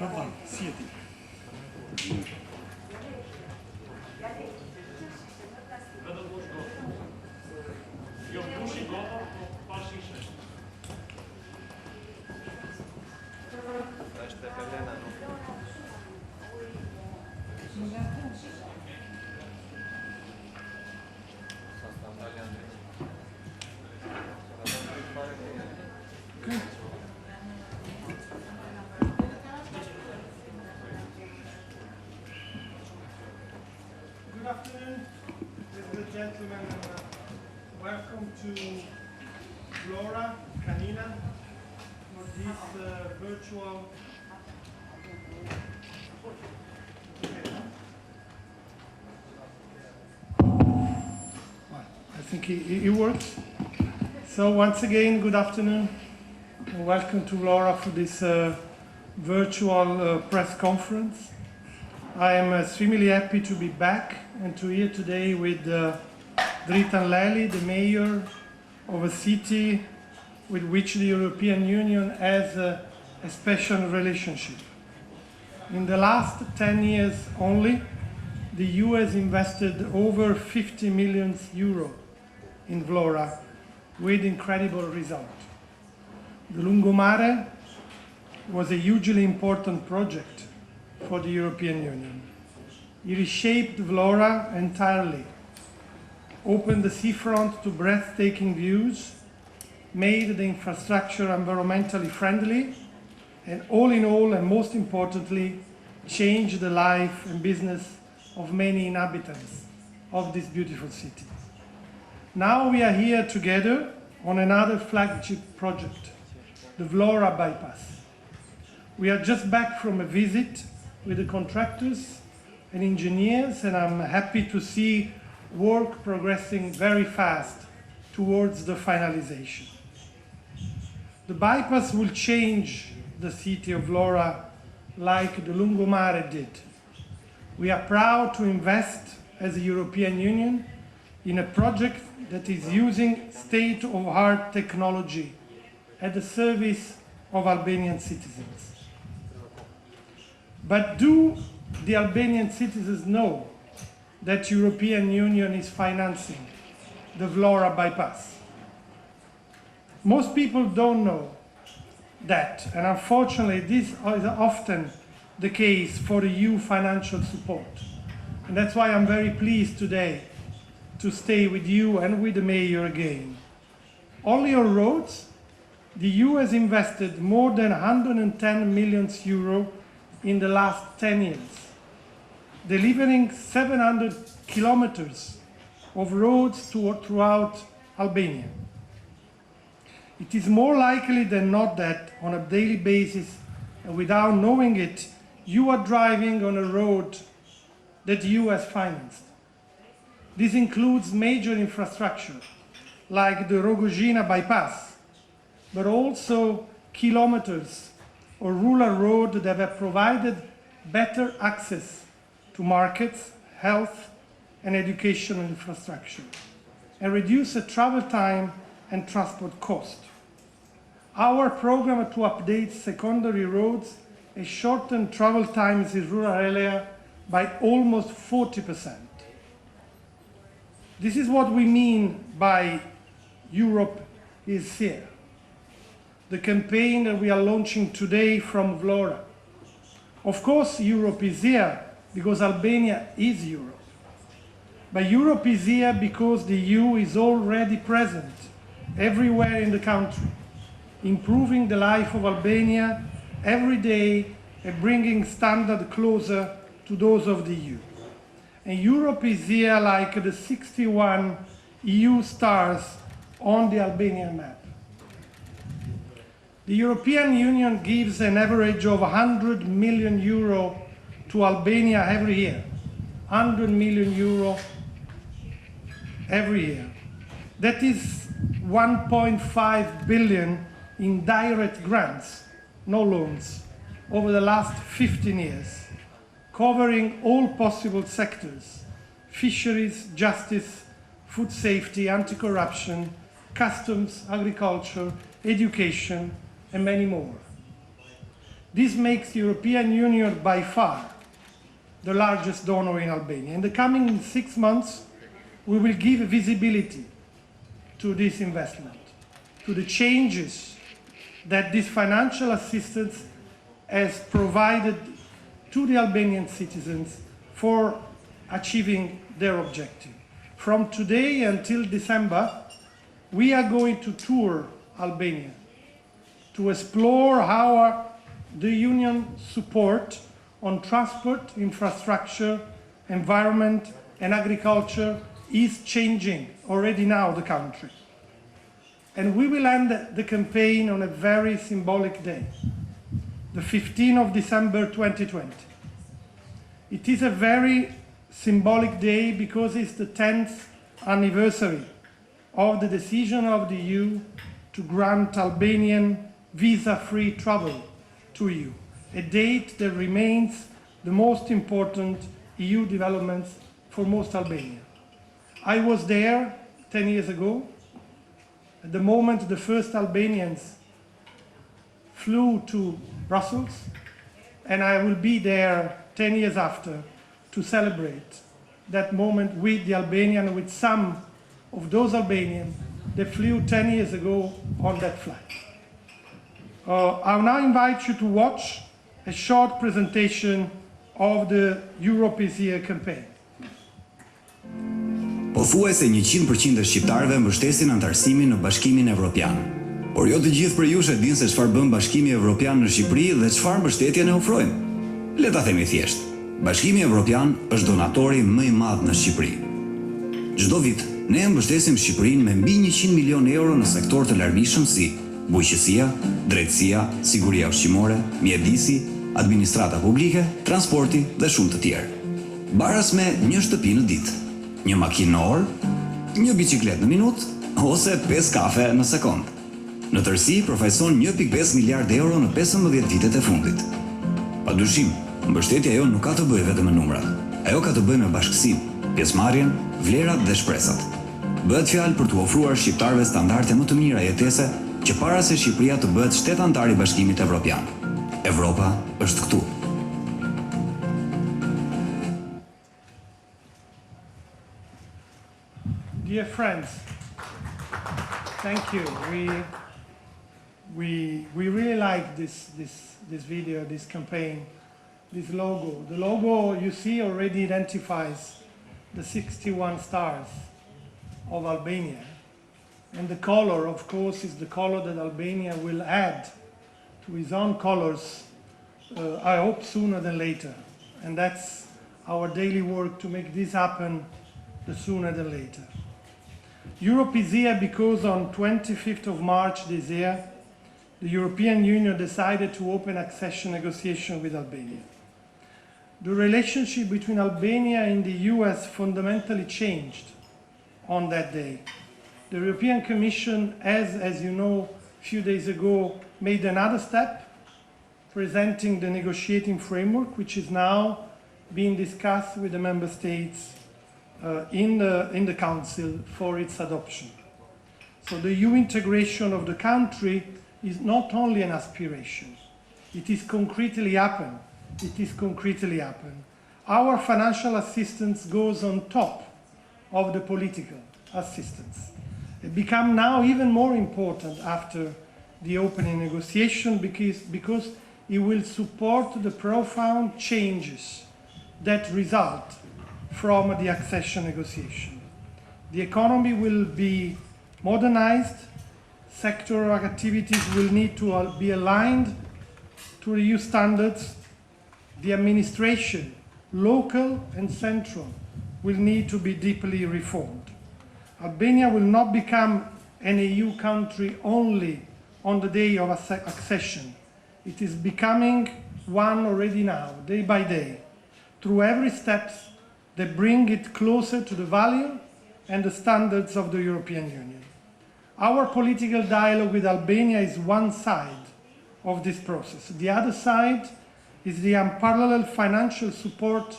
تفضل سيدي. Good afternoon, ladies and gentlemen, and welcome to Flora Canina for this virtual. I think it works. So once again, good afternoon, and welcome to Flora for this virtual press conference. I am extremely happy to be back and to here today with Dritan Lely, the mayor of a city with which the European Union has a special relationship. In the last 10 years only, the EU has invested over 50 million euro in Vlora with incredible result. The Lungomare was a hugely important project for the European Union. It reshaped Vlora entirely, opened the seafront to breathtaking views, made the infrastructure environmentally friendly, and all in all, and most importantly, changed the life and business of many inhabitants of this beautiful city. Now we are here together on another flagship project, the Vlora bypass. We are just back from a visit with the contractors and engineers, and I'm happy to see work progressing very fast towards the finalization. The bypass will change the city of Vlora like the Lungomare did. We are proud to invest as a European Union in a project that is using state-of-the-art technology at the service of Albanian citizens. But do the Albanian citizens know that the European Union is financing the Vlora bypass? Most people don't know that, and unfortunately this is often the case for the EU financial support. And that's why I'm very pleased today to stay with you and with the mayor again. Only on roads, the EU has invested more than 110 million euro in the last 10 years, delivering 700 kilometers of roads throughout Albania. It is more likely than not that on a daily basis, and without knowing it, you are driving on a road that the EU has financed. This includes major infrastructure like the Rogozina bypass, but also kilometers or rural roads that have provided better access to markets, health, and educational infrastructure, and reduce the travel time and transport cost. Our program to update secondary roads has shortened travel times in rural area by almost 40%. This is what we mean by Europe is here. The campaign that we are launching today from Vlora. Of course, Europe is here because Albania is Europe. But Europe is here because the EU is already present everywhere in the country, improving the life of Albania every day and bringing standards closer to those of the EU. And Europe is here like the 61 EU stars on the Albanian map. The European Union gives an average of 100 million euro to Albania every year. 100 million euro every year. That is 1.5 billion in direct grants, no loans, over the last 15 years, covering all possible sectors: fisheries, justice, food safety, anti-corruption, customs, agriculture, education, and many more. This makes the European Union by far the largest donor in Albania. In the coming 6 months, we will give visibility to this investment, to the changes that this financial assistance has provided to the Albanian citizens for achieving their objective. From today until December, we are going to tour Albania to explore how the Union support on transport, infrastructure, environment, and agriculture is changing already now the country. And we will end the campaign on a very symbolic day, the 15th of December 2020. It is a very symbolic day because it's the 10th anniversary of the decision of the EU to grant Albanian visa-free travel to EU, a date that remains the most important EU developments for most Albanians. I was there 10 years ago. At the moment the first Albanians flew to Brussels, and I will be there 10 years after to celebrate that moment with the Albanian, with some of those Albanians that flew 10 years ago on that flight. I'll now invite you to watch a short presentation of the Europe is Here campaign. Pothuajse 100% e shqiptarëve mbështesin antarësimin në Bashkimin Evropian. Por jo të gjithë prej jush e dinë se çfarë bën Bashkimi Evropian në Shqipëri dhe çfarë mbështetje ne ofrojmë. Le ta themi thjesht. Bashkimi Evropian është donatori më i madh në Shqipëri. Çdo vit ne mbështesim Shqipërinë me mbi 100 milion euro në sektor të larmishëm si bujqësia, drejtësia, siguria ushqimore, mjedisi, administrata publike, transporti dhe shumë të tjerë. Baras me një shtëpi në ditë, një makinë në orë, një biçikletë në minutë ose 5 kafe në sekond. Në tërësi përfaqëson 1.5 miliard euro në 15 vitet e fundit. Padyshim, mbështetja jonë nuk ka të bëjë vetëm me numrat. Ajo ka të bëjë me bashkësinë, pjesëmarrjen, vlerat dhe shpresat. Bëhet fjalë për t'u ofruar shqiptarëve standarde më të mira jetese që para se Shqipëria të bëhet shtet antar i Bashkimit Evropian. Evropa është këtu. Dear friends, thank you. We really like this video, this campaign, this logo. The logo you see already identifies the 61 stars of Albania. And the color, of course, is the color that Albania will add to its own colors, I hope sooner than later. And that's our daily work to make this happen the sooner than later. Europe is here because on 25th of March this year, the European Union decided to open accession negotiations with Albania. The relationship between Albania and the EU has fundamentally changed on that day. The European Commission has, as you know, a few days ago, made another step, presenting the negotiating framework, which is now being discussed with the member states in the Council for its adoption. So the EU integration of the country is not only an aspiration, it is concretely happened. It is concretely happened. Our financial assistance goes on top of the political assistance. It becomes now even more important after the opening negotiation because it will support the profound changes that result from the accession negotiation. The economy will be modernized, sectoral activities will need to be aligned to EU standards, the administration, local and central, will need to be deeply reformed. Albania will not become an EU country only on the day of accession. It is becoming one already now, day by day, through every step that bring it closer to the value and the standards of the European Union. Our political dialogue with Albania is one side of this process. The other side is the unparalleled financial support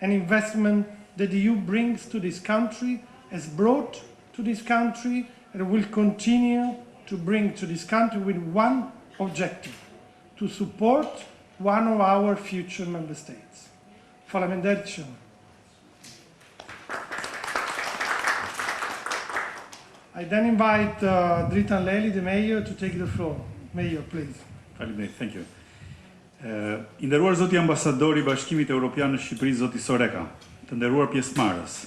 and investment that the EU brings to this country, has brought to this country, and will continue to bring to this country with one objective: to support one of our future member states. Faleminderit shumë. I then invite Dritan Leli, the mayor, to take the floor. Mayor, please. Faleminderit, thank you. I nderuar zoti ambasadori i Bashkimit Evropian në Shqipëri, zoti Soreca, të nderuar pjesëmarrës.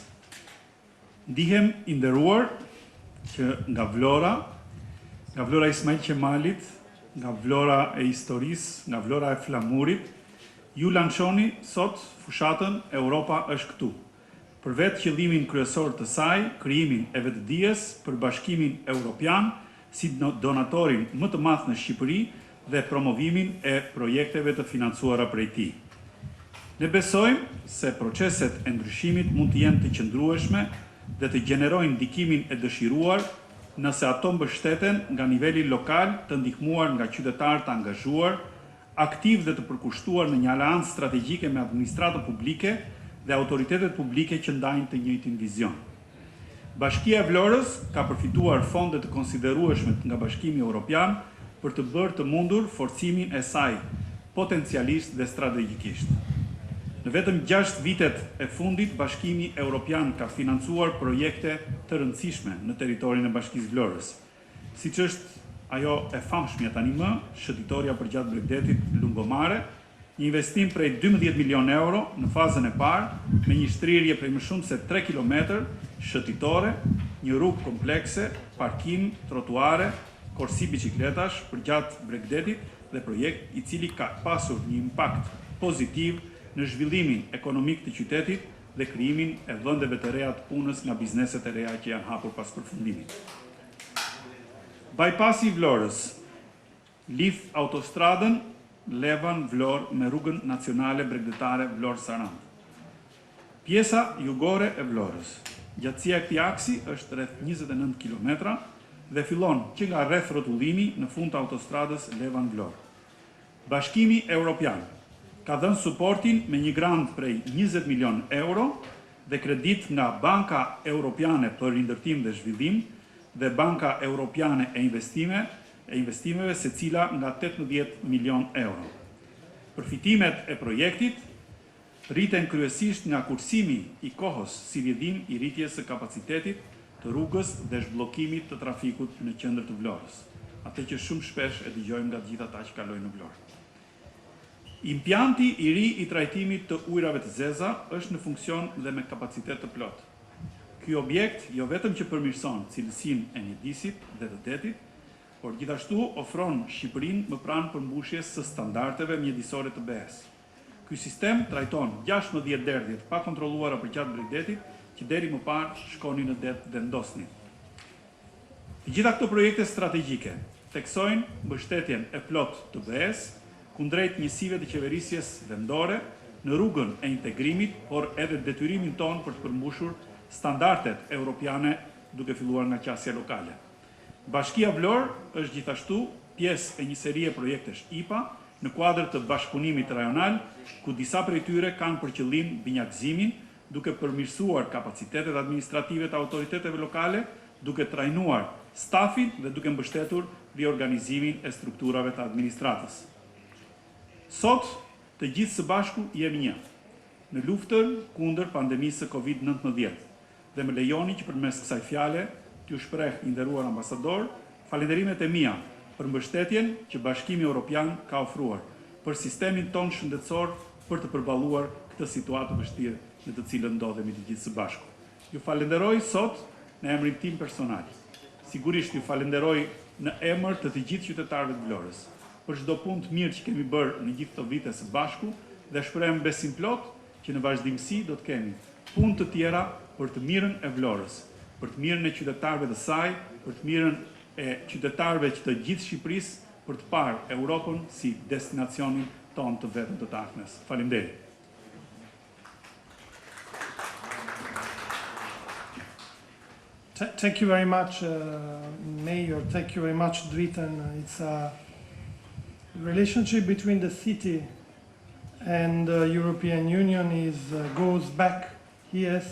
Ndihem i nderuar që nga vlora Ismail Qemalit, nga vlora e historisë, nga vlora e flamurit, ju lançoni sot fushatën Europa është këtu. Për vetë qëllimin kryesor të saj, krijimin e vetëdijes për Bashkimin Evropian si donatorin më të madh në Shqipëri dhe promovimin e projekteve të financuara prej tij. Ne besojmë se proceset e ndryshimit mund të jenë të qëndrueshme dhe të gjenerojnë ndikimin e dëshiruar nëse ato mbështeten nga niveli lokal, të ndihmuar nga qytetarë të angazhuar, aktiv dhe të përkushtuar në një aleancë strategjike me administratën publike dhe autoritetet publike që ndajnë të njëjtin vizion. Bashkia e Vlorës ka përfituar fonde të konsiderueshme nga Bashkimi Evropian për të bërë të mundur forcimin e saj potencialisht dhe strategjikisht. Në vetëm 6 vitet e fundit, Bashkimi Evropian ka financuar projekte të rëndësishme në territorin e Bashkisë Vlorës, siç është ajo e famshmja tani më, shëtitoria përgjatë Bregdetit lungomare, një investim prej 12 milion euro në fazën e parë, me një shtrirje prej më shumë se 3 km shëtitore, një rrugë komplekse, parkim, trotuare, korsi bicikletash përgjatë Bregdetit dhe projekt i cili ka pasur një impakt pozitiv në zhvillimin ekonomik të qytetit dhe krijimin e vendeve të reja të punës nga bizneset e reja që janë hapur pas përfundimit. Bypassi i Vlorës lidh autostradën Levan-Vlorë me rrugën nacionale bregdetare Vlorë-Sarandë. Pjesa jugore e Vlorës. Gjatësia e këtij aksi është rreth 29 km dhe fillon që nga rreth rrotullimi në fund të autostradës Levan-Vlorë. Bashkimi Evropian ka dhënë suportin me një grant prej 20 milion euro dhe kredit nga Banka Europiane për Rindërtim dhe Zhvillim dhe Banka Europiane e investimeve, secila nga 18 milion euro. Përfitimet e projektit rriten kryesisht nga kursimi i kohës si vjedhim i rritjes së kapacitetit të rrugës dhe zhbllokimit të trafikut në qendër të Vlorës, atë që shumë shpesh e dëgjojmë nga të gjithë ata që kalojnë në Vlorë. Impjanti i ri i trajtimit të ujrave të zeza është në funksion dhe me kapacitet të plot. Ky objekt jo vetëm që përmirëson cilësinë e mjedisit dhe të detit, por gjithashtu ofron Shqipërinë më pranë përmbushjes së standardeve mjedisore të BE-s. Ky sistem trajton 16 derdhje të pakontrolluara përgjatë Bregdetit që deri më parë shkonin në det dhe ndosnin. Të gjitha këto projekte strategjike theksojnë mbështetjen e plot të BE-s kundrejt njësive të qeverisjes vendore në rrugën e integrimit, por edhe detyrimin ton për të përmbushur standardet europiane duke filluar nga qasja lokale. Bashkia Vlorë është gjithashtu pjesë e një serie projektesh IPA në kuadër të bashkëpunimit rajonal, ku disa prej tyre kanë për qëllim binjakëzimin, duke përmirësuar kapacitetet administrative të autoriteteve lokale, duke trajnuar stafin dhe duke mbështetur riorganizimin e strukturave të administratës. Sot, të gjithë së bashku jemi një, në luftën kundër pandemisë së COVID-19, dhe më lejoni që përmes kësaj fjale t'ju shpreh i nderuar ambasador falënderimet e mia për mbështetjen që Bashkimi Evropian ka ofruar për sistemin ton shëndetësor për të përballuar këtë situatë të vështirë në të cilën ndodhemi të gjithë së bashku. Ju falenderoj sot në emrin tim personal. Sigurisht ju falenderoj në emër të gjithë qytetarëve të Vlorës për çdo punë të mirë që kemi bërë në gjithë këto vite së bashku dhe shpreh besim plot që në vazhdimsi do të kemi punë të tjera për të mirën e Vlorës, për të mirën e qytetarëve të saj, për të mirën e qytetarëve që të gjithë Shqipërisë, për të parë Europën si destinacionin ton të vetëm të ardhmes. Faleminderit. Thank you very much, Mayor. Thank you very much, Dritan. It's a relationship between the city and the European Union goes back years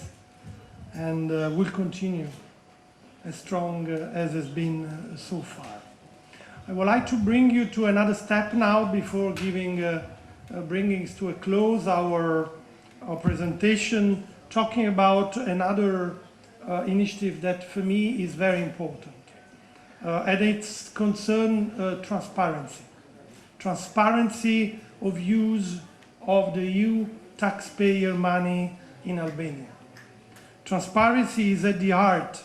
and will continue as strong as has been so far. I would like to bring you to another step now before giving bringing to a close our presentation, talking about another initiative that for me is very important. And it's concern transparency. Transparency of use of the EU taxpayer money in Albania. Transparency is at the heart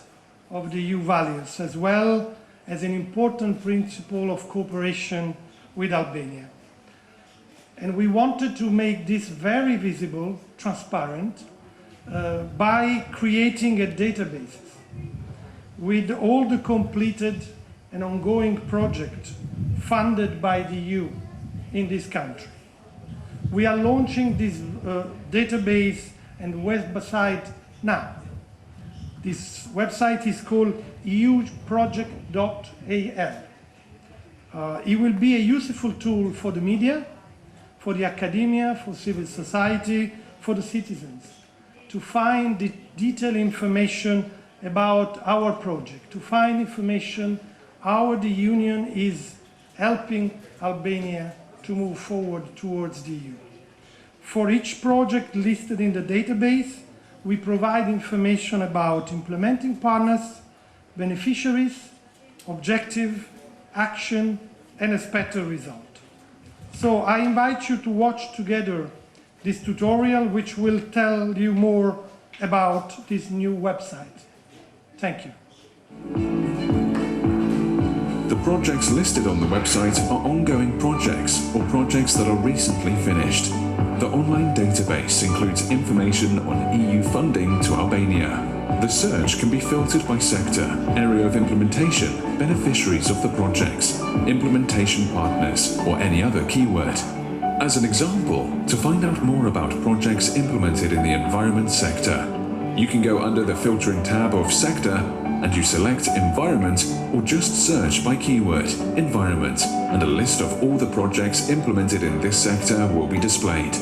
of the EU values, as well as an important principle of cooperation with Albania. And we wanted to make this very visible, transparent, by creating a database with all the completed and ongoing projects funded by the EU in this country. We are launching this database and website now. This website is called euproject.al. It will be a useful tool for the media, for the academia, for civil society, for the citizens, to find the detailed information about our project, to find information how the Union is helping Albania to move forward towards the EU. For each project listed in the database, we provide information about implementing partners, beneficiaries, objective, action, and expected result. So I invite you to watch together this tutorial, which will tell you more about this new website. Thank you. The projects listed on the website are ongoing projects or projects that are recently finished. The online database includes information on EU funding to Albania. The search can be filtered by sector, area of implementation, beneficiaries of the projects, implementation partners, or any other keyword. As an example, to find out more about projects implemented in the environment sector, you can go under the filtering tab of sector and you select environment or just search by keyword environment, and a list of all the projects implemented in this sector will be displayed.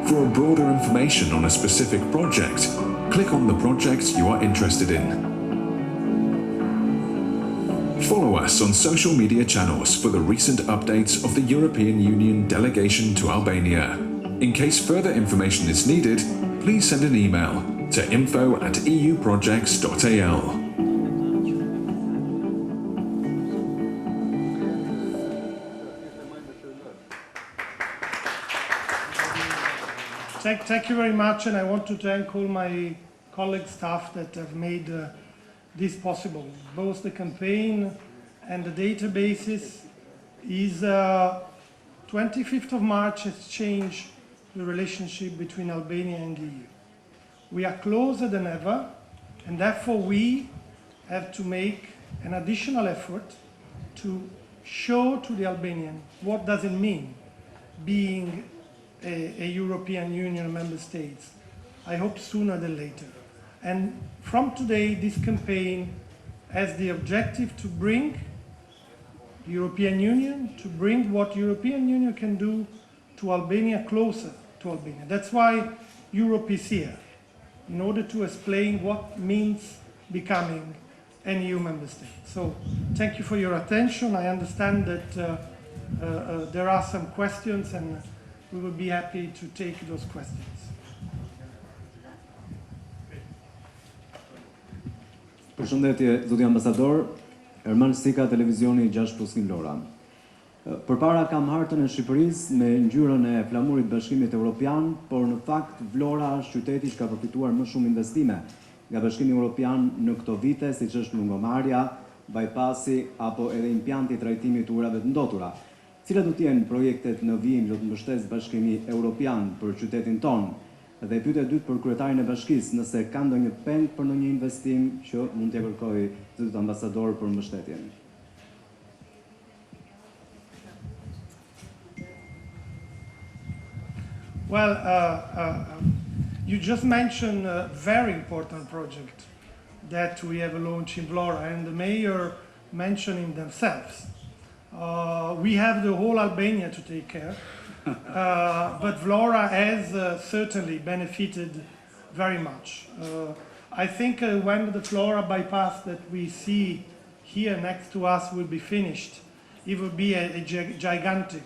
For broader information on a specific project, click on the project you are interested in. Follow us on social media channels for the recent updates of the European Union delegation to Albania. In case further information is needed, please send an email to info@euprojects.al. Thank you very much, and I want to thank all my colleague staff that have made this possible. Both the campaign and the databases is 25th of March has changed the relationship between Albania and the EU. We are closer than ever, and therefore we have to make an additional effort to show to the Albanian what does it mean being a European Union member states. I hope sooner than later. And from today, this campaign has the objective to bring the European Union, to bring what European Union can do to Albania closer to Albania. That's why Europe is here, in order to explain what means becoming an EU member state. So thank you for your attention. I understand that there are some questions, and we will be happy to take those questions. Përshëndetje, zoti ambasador, Erman Sika, televizioni 6+1 Lora. Përpara kam hartën e Shqipërisë me ngjyrën e flamurit Bashkimit Evropian, por në fakt Vlora është qyteti që ka përfituar më shumë investime nga Bashkimi Evropian në këto vite, siç është lungomarja, bypassi apo edhe impjanti i trajtimit të urave të ndotura. Cilat do të jenë projektet në vijim që do të mbështesë Bashkimi Evropian për qytetin tonë? Dhe pyetja e dytë për kryetarin e bashkisë, nëse ka ndonjë peng për ndonjë investim që mund t'ia kërkojë zotit ambasador për mbështetjen. Well, you just mentioned a very important project that we have launched in Vlora, and the mayor mentioning themselves. We have the whole Albania to take care, but Vlora has certainly benefited very much. I think when the Vlora bypass that we see here next to us will be finished, it will be a gigantic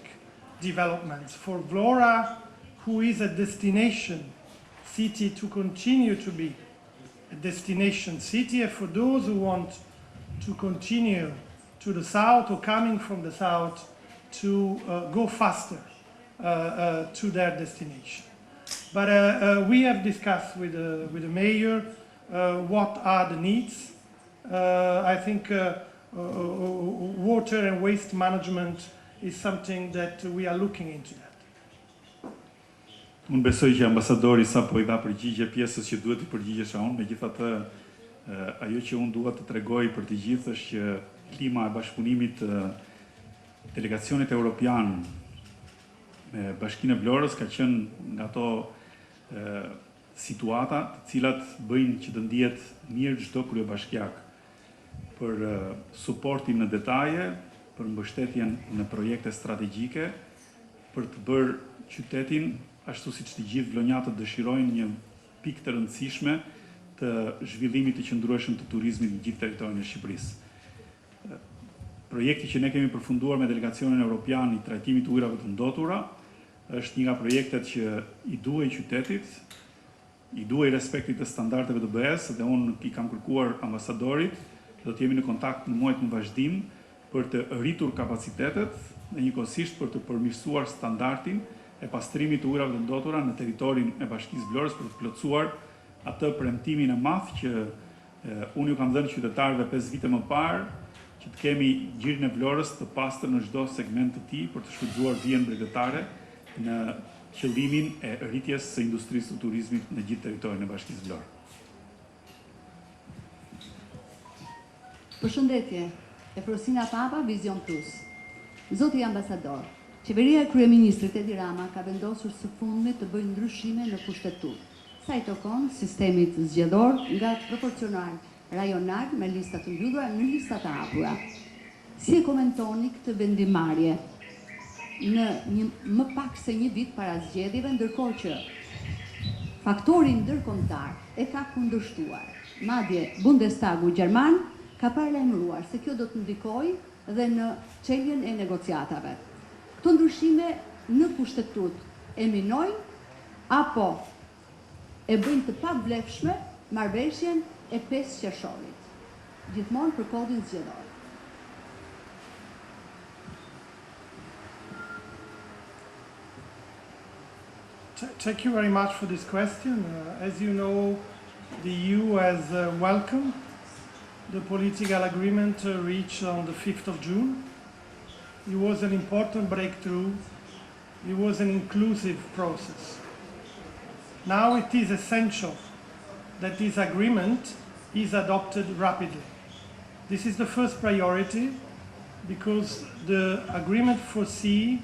developments. For Vlora, who is a destination city, to continue to be a destination city, and for those who want to continue to the south or coming from the south to go faster to their destination. But we have discussed with the mayor what are the needs. I think water and waste management is something that we are looking into that. Unë besoj që ambasadori sa po I dha përgjigje pjesës që duhet I përgjigjesha unë, megjithatë ajo që unë dua të tregoj për të gjithë është që klima e bashkëpunimit delegacionit evropian me Bashkinë e Vlorës ka qenë nga ato situata të cilat bëjnë që të ndihet mirë çdo kryebashkiak për suportin në detaje, për mbështetjen në projekte strategjike, për të bërë qytetin ashtu siç të gjithë vlonjatët dëshirojnë një pikë të rëndësishme të zhvillimit të qëndrueshëm të turizmit në gjithë territorin e Shqipërisë. Projekti që ne kemi përfunduar me delegacionin evropian I trajtimit të ujrave të ndotura është një nga projektet që I duhej qytetit, I duhej respektit të standardeve të BE-s dhe unë I kam kërkuar ambasadorit, do të jemi në kontakt në muajt në vazhdim për të rritur kapacitetet dhe njëkohësisht për të përmirësuar standardin e pastrimit të ujrave të ndotura në territorin e Bashkisë Vlorës për të plotësuar atë premtimin e madh që unë ju kam dhënë qytetarëve 5 vite më parë që të kemi gjirin e Vlorës të pastër në çdo segment të tij për të shfrytzuar vijën mbretërore në qëllimin e rritjes së industrisë të turizmit në gjithë territorin e Bashkisë Vlorë. Përshëndetje, Efrosina Papa, Vision Plus. Zoti ambasador, qeveria e kryeministrit Edi Rama ka vendosur së fundmi të bëjë ndryshime në kushtetut, sa I takon sistemit zgjedhor nga proporcional rajonal me lista të mbyllura në lista të hapura. Si e komentoni këtë vendimarrje në më pak se një vit para zgjedhjeve, ndërkohë që faktori ndërkombëtar e ka kundërshtuar. Madje Bundestagu gjerman ka paralajmëruar se kjo do të ndikojë dhe në çeljen e negociatave. Këto ndryshime në kushtetut e minojnë apo e bëjnë të pavlefshme marrëveshjen e 5 qershorit, gjithmonë për kodin zgjedhor. Thank you very much for this question. As you know, the EU has welcomed the political agreement reached on the 5th of June. It was an important breakthrough. It was an inclusive process. Now it is essential that this agreement is adopted rapidly. This is the first priority because the agreement foresees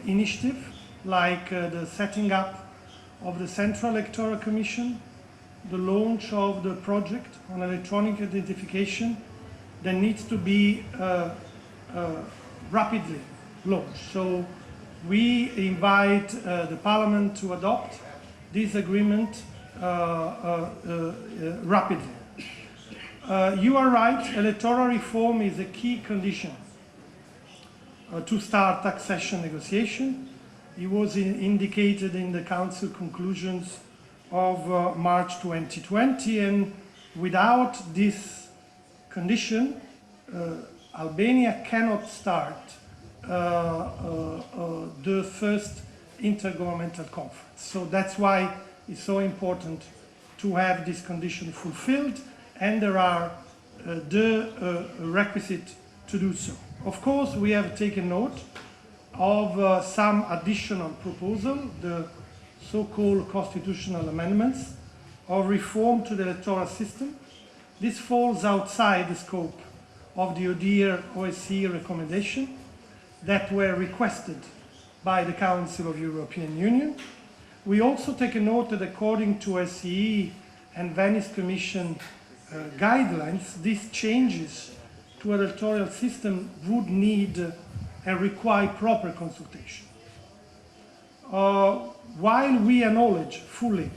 initiative like the setting up of the Central Electoral Commission, the launch of the project on electronic identification that needs to be rapidly launched. So we invite the Parliament to adopt this agreement rapidly. You are right, electoral reform is a key condition to start accession negotiation. It was indicated in the Council conclusions of March 2020, and without this condition, Albania cannot start the first intergovernmental conference. So that's why it's so important to have this condition fulfilled, and there are the requisite to do so. Of course, we have taken note of some additional proposal, the so-called constitutional amendments of reform to the electoral system. This falls outside the scope of the ODIHR OSCE recommendation that were requested by the Council of European Union. We also take a note that according to OSCE and Venice Commission guidelines, these changes to electoral system would need and require proper consultation. While we acknowledge fully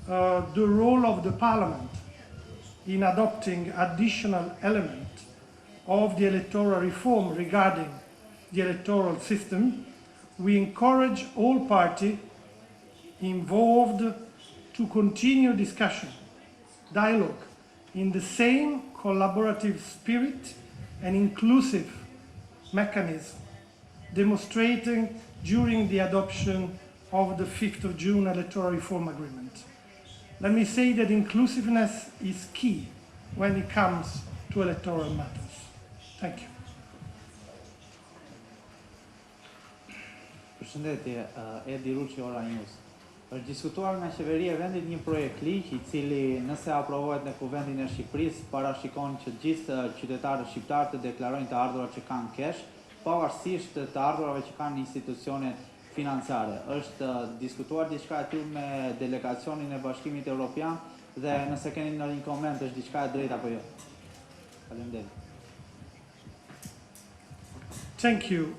the role of the Parliament in adopting additional elements of the electoral reform regarding the electoral system, we encourage all parties involved to continue discussion, dialogue, in the same collaborative spirit and inclusive mechanism demonstrating during the adoption of the 5th of June electoral reform agreement. Let me say that inclusiveness is key when it comes to electoral matters. Thank you. Përshëndetje, Edi Ruçi, Ora News. Është diskutuar nga qeveria e vendit një projekt ligj i cili nëse aprovohet në Kuvendin e Shqipërisë parashikon që gjithë qytetarët shqiptar të deklarojnë të ardhurat që kanë kesh, pavarësisht të ardhurave që kanë institucione financiare. Është diskutuar diçka e tillë me delegacionin e Bashkimit Evropian dhe nëse keni ndonjë koment është diçka e drejtë apo jo. Faleminderit. Thank you.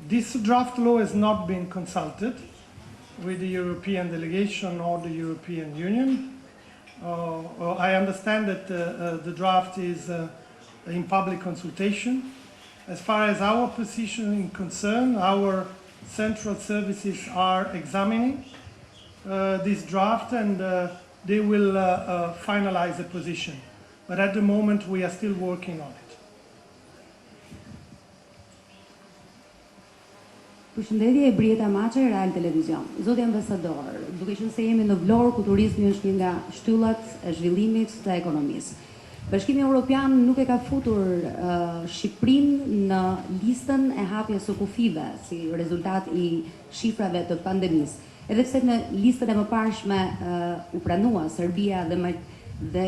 This draft law has not been consulted with the European delegation or the European Union. I understand that the draft is in public consultation. As far as our position is concerned, our central services are examining this draft and they will finalize the position. But at the moment we are still working on it. Përshëndetje, Brieta Maçe, Real Televizion. Zoti ambasador, duke qenë se jemi në Vlorë ku turizmi është një nga shtyllat e zhvillimit të ekonomisë. Bashkimi Evropian nuk e ka futur Shqipërinë në listën e hapjes së kufive si rezultat i shifrave të pandemisë. Edhe pse në listën e mëparshme u pranua Serbia dhe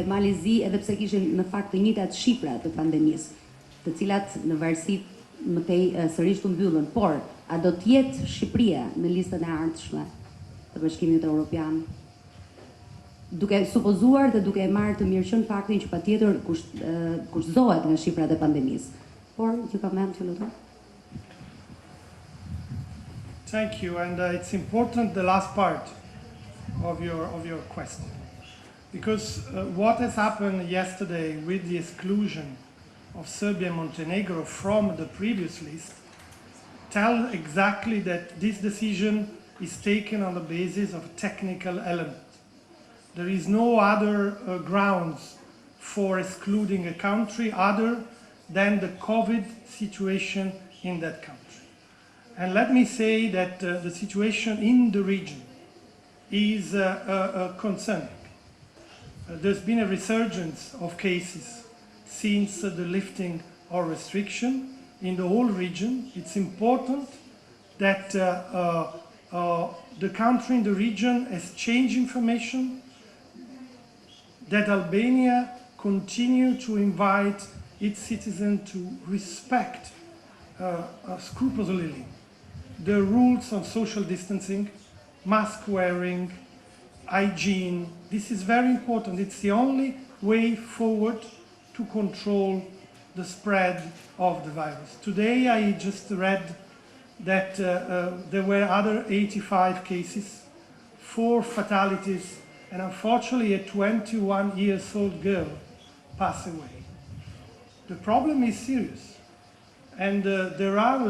Malizi, edhe pse kishin në fakt të njëjtat shifra të pandemisë, të cilat në varësi më tej sërish të mbyllën, por a do të jetë Shqipëria në listën e ardhshme të Bashkimit Evropian? Duke supozuar dhe duke marrë të mirëqen faktin që patjetër kushtohet nga shifrat e pandemisë. Por ju koment, ju lutem. Thank you, and it's important the last part of your question, because what has happened yesterday with the exclusion of Serbia and Montenegro from the previous list tell exactly that this decision is taken on the basis of technical element. There is no other grounds for excluding a country other than the COVID situation in that country. And let me say that the situation in the region is concerning. There's been a resurgence of cases since the lifting of restriction in the whole region. It's important that the country in the region exchange information, that Albania continue to invite its citizens to respect scrupulously the rules on social distancing, mask wearing, hygiene. This is very important. It's the only way forward to control the spread of the virus. Today I just read that there were other 85 cases, 4 fatalities, and unfortunately a 21-year-old girl passed away. The problem is serious, and there are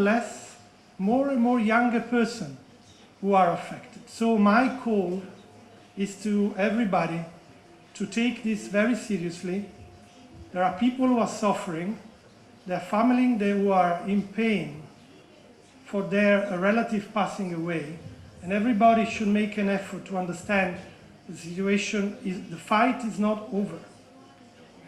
more and more younger persons who are affected. So my call is to everybody to take this very seriously. There are people who are suffering, there are families who are in pain for their relative passing away, and everybody should make an effort to understand the situation, the fight is not over,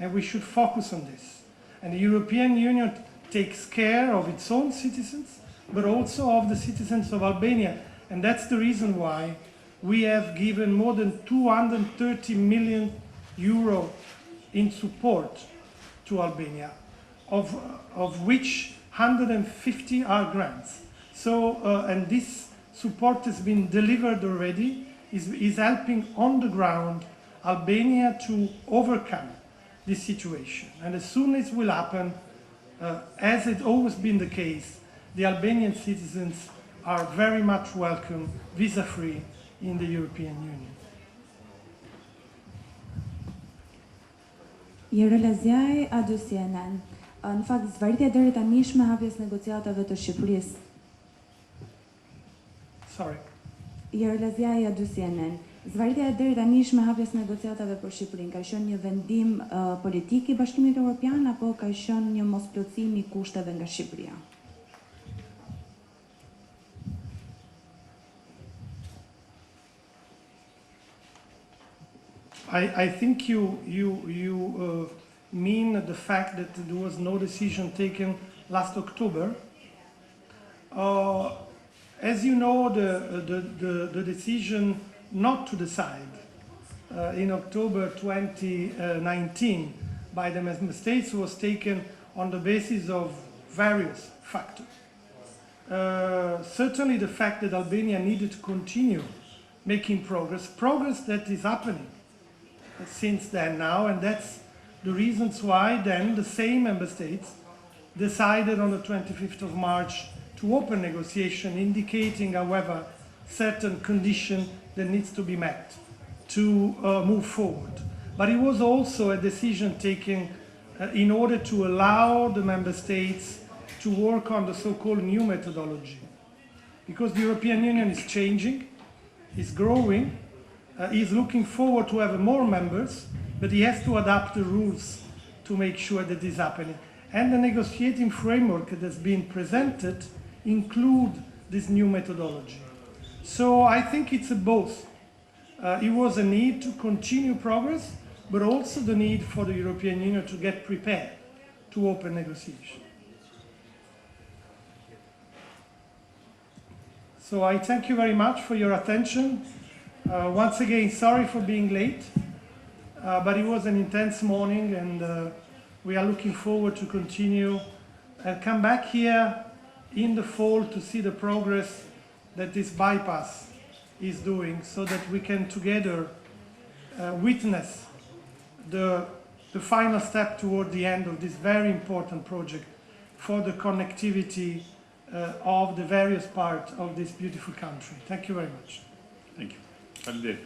and we should focus on this. And the European Union takes care of its own citizens, but also of the citizens of Albania, and that's the reason why we have given more than 230 million euro in support to Albania, of which 150 are grants. So, and this support has been delivered already, is helping on the ground Albania to overcome this situation. And as soon as it will happen, as it's always been the case, the Albanian citizens are very much welcome, visa-free, in the European Union. Jerelazjaj Adusjenen. Në fakt, zvarritja deri tanishme hapjes negociatave të Shqipërisë. Sorry. Jarlazjaja 2 CNN. Zvarritja deri tanishme hapjes negociatave për Shqipërinë ka qenë një vendim politik i Bashkimit Evropian apo ka qenë një mosplotësim i kushteve nga Shqipëria? I think you mean the fact that there was no decision taken last October. As you know, the decision not to decide in October 2019 by the member states was taken on the basis of various factors. Certainly the fact that Albania needed to continue making progress that is happening since then now, and that's the reasons why then the same member states decided on the 25th of March to open negotiation, indicating, however, certain condition that needs to be met to move forward. But it was also a decision taken in order to allow the member states to work on the so-called new methodology. Because the European Union is changing, is growing, is looking forward to have more members, but he has to adapt the rules to make sure that this is happening. And the negotiating framework that has been presented include this new methodology. So I think it's a both. It was a need to continue progress, but also the need for the European Union to get prepared to open negotiation. So I thank you very much for your attention. Once again, sorry for being late, but it was an intense morning, and we are looking forward to continue and come back here in the fall to see the progress that this bypass is doing, so that we can together witness the final step toward the end of this very important project for the connectivity of the various parts of this beautiful country. Thank you very much. Thank you. Faleminderit.